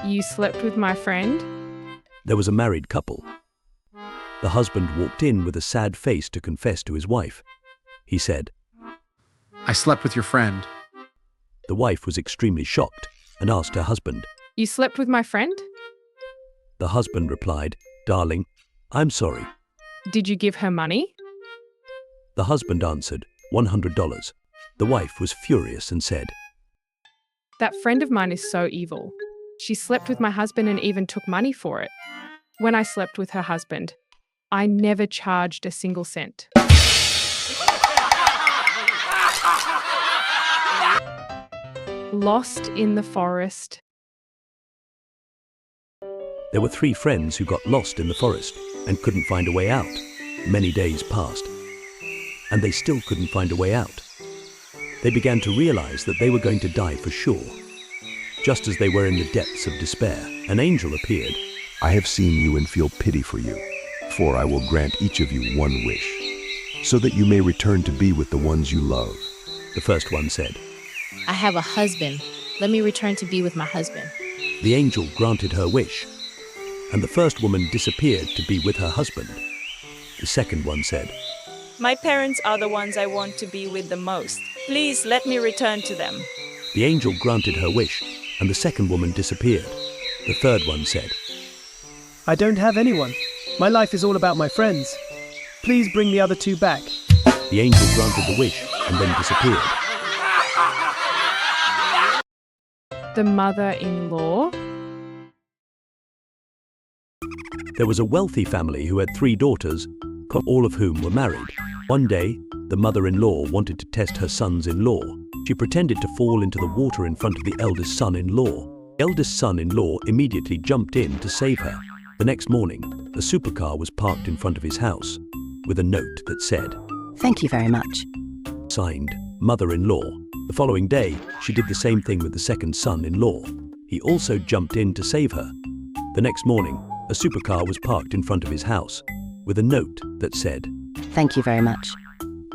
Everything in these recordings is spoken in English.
You slept with my friend? There was a married couple. The husband walked in with a sad face to confess to his wife. He said, I slept with your friend. The wife was extremely shocked and asked her husband. You slept with my friend? The husband replied, Darling, I'm sorry. Did you give her money? The husband answered, $100. The wife was furious and said, That friend of mine is so evil. She slept with my husband and even took money for it. When I slept with her husband, I never charged a single cent. Lost in the forest. There were 3 friends who got lost in the forest and couldn't find a way out. Many days passed, and they still couldn't find a way out. They began to realize that they were going to die for sure. Just as they were in the depths of despair, an angel appeared. I have seen you and feel pity for you, for I will grant each of you one wish, so that you may return to be with the ones you love. The first one said, I have a husband. Let me return to be with my husband. The angel granted her wish, and the first woman disappeared to be with her husband. The second one said, My parents are the ones I want to be with the most. Please let me return to them. The angel granted her wish, and the second woman disappeared. The third one said, I don't have anyone. My life is all about my friends. Please bring the other 2 back. The angel granted the wish and then disappeared. The mother-in-law. There was a wealthy family who had 3 daughters, all of whom were married. One day, the mother-in-law wanted to test her sons-in-law. She pretended to fall into the water in front of the eldest son-in-law. The eldest son-in-law immediately jumped in to save her. The next morning, a supercar was parked in front of his house with a note that said, Thank you very much. Signed, Mother-in-law. The following day, she did the same thing with the second son-in-law. He also jumped in to save her. The next morning, a supercar was parked in front of his house with a note that said, Thank you very much.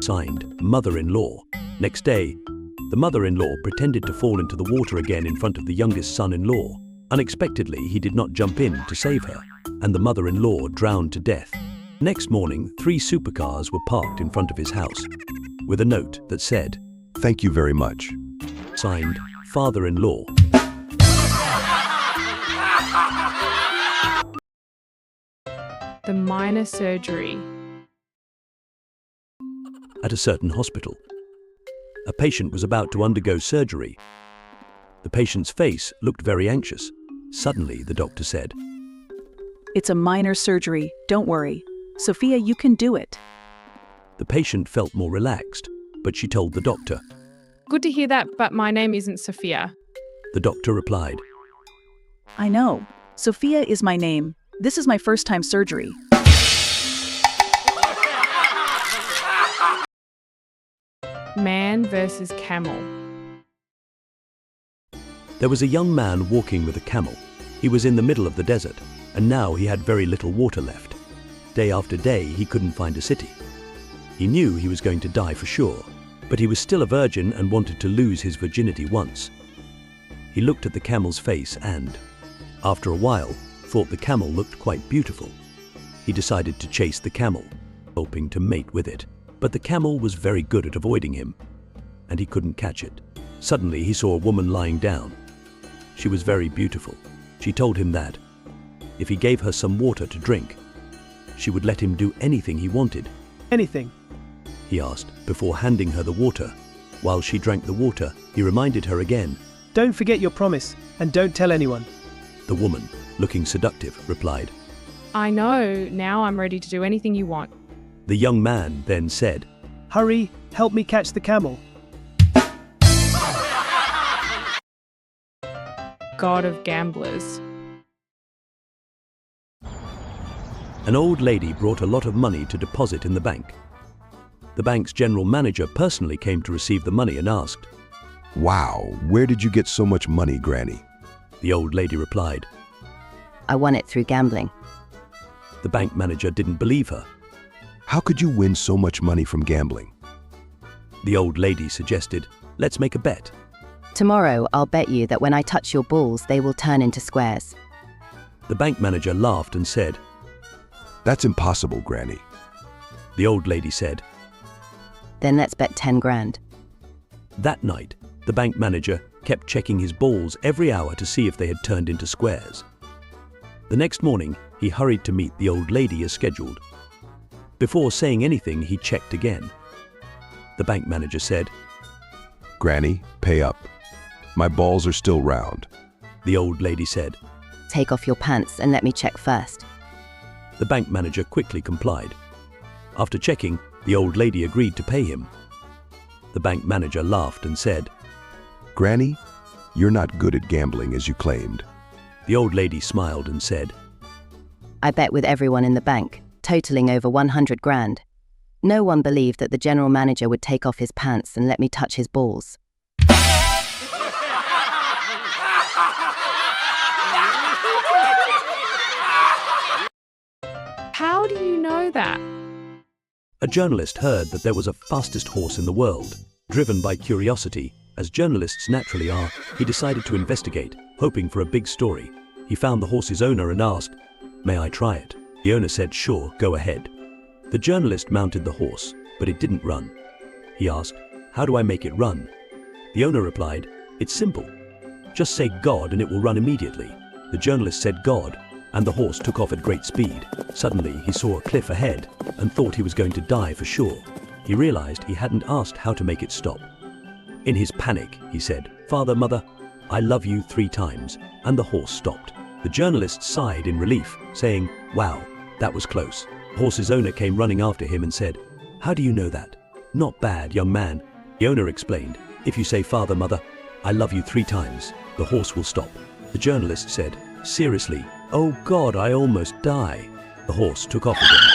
Signed, Mother-in-law. Next day, the mother-in-law pretended to fall into the water again in front of the youngest son-in-law. Unexpectedly, he did not jump in to save her, and the mother-in-law drowned to death. Next morning, 3 supercars were parked in front of his house with a note that said, Thank you very much. Signed, Father-in-law. The minor surgery. At a certain hospital, a patient was about to undergo surgery. The patient's face looked very anxious. Suddenly, the doctor said, It's a minor surgery, don't worry. Sophia, you can do it. The patient felt more relaxed, but she told the doctor. Good to hear that, but my name isn't Sophia. The doctor replied, I know. Sophia is my name. This is my first time surgery. Man versus camel. There was a young man walking with a camel. He was in the middle of the desert, and now he had very little water left. Day after day, he couldn't find a city. He knew he was going to die for sure, but he was still a virgin and wanted to lose his virginity once. He looked at the camel's face and, after a while, thought the camel looked quite beautiful. He decided to chase the camel, hoping to mate with it. But the camel was very good at avoiding him, and he couldn't catch it. Suddenly, he saw a woman lying down. She was very beautiful. She told him that, if he gave her some water to drink, she would let him do anything he wanted. Anything? He asked, before handing her the water. While she drank the water, he reminded her again. Don't forget your promise, and don't tell anyone. The woman, looking seductive, replied, I know, now I'm ready to do anything you want. The young man then said, Hurry, help me catch the camel. God of gamblers. An old lady brought a lot of money to deposit in the bank. The bank's general manager personally came to receive the money and asked, Wow, where did you get so much money, Granny? The old lady replied, I won it through gambling. The bank manager didn't believe her. How could you win so much money from gambling? The old lady suggested, let's make a bet. Tomorrow, I'll bet you that when I touch your balls, they will turn into squares. The bank manager laughed and said, That's impossible, Granny. The old lady said. Then let's bet 10 grand. That night, the bank manager kept checking his balls every hour to see if they had turned into squares. The next morning, he hurried to meet the old lady as scheduled. Before saying anything, he checked again. The bank manager said, Granny, pay up. My balls are still round. The old lady said. Take off your pants and let me check first. The bank manager quickly complied. After checking, the old lady agreed to pay him. The bank manager laughed and said, Granny, you're not good at gambling as you claimed. The old lady smiled and said, I bet with everyone in the bank, totaling over 100 grand. No one believed that the general manager would take off his pants and let me touch his balls. How do you know that? A journalist heard that there was a fastest horse in the world. Driven by curiosity, as journalists naturally are, he decided to investigate, hoping for a big story. He found the horse's owner and asked, May I try it? The owner said, Sure, go ahead. The journalist mounted the horse, but it didn't run. He asked, How do I make it run? The owner replied, It's simple. Just say God and it will run immediately. The journalist said God, and the horse took off at great speed. Suddenly, he saw a cliff ahead and thought he was going to die for sure. He realized he hadn't asked how to make it stop. In his panic, he said, Father, Mother, I love you 3 times, and the horse stopped. The journalist sighed in relief, saying, Wow, that was close. The horse's owner came running after him and said, How do you know that? Not bad, young man. The owner explained, If you say, Father, Mother, I love you 3 times, the horse will stop. The journalist said, Seriously? Oh God, I almost die. The horse took off again.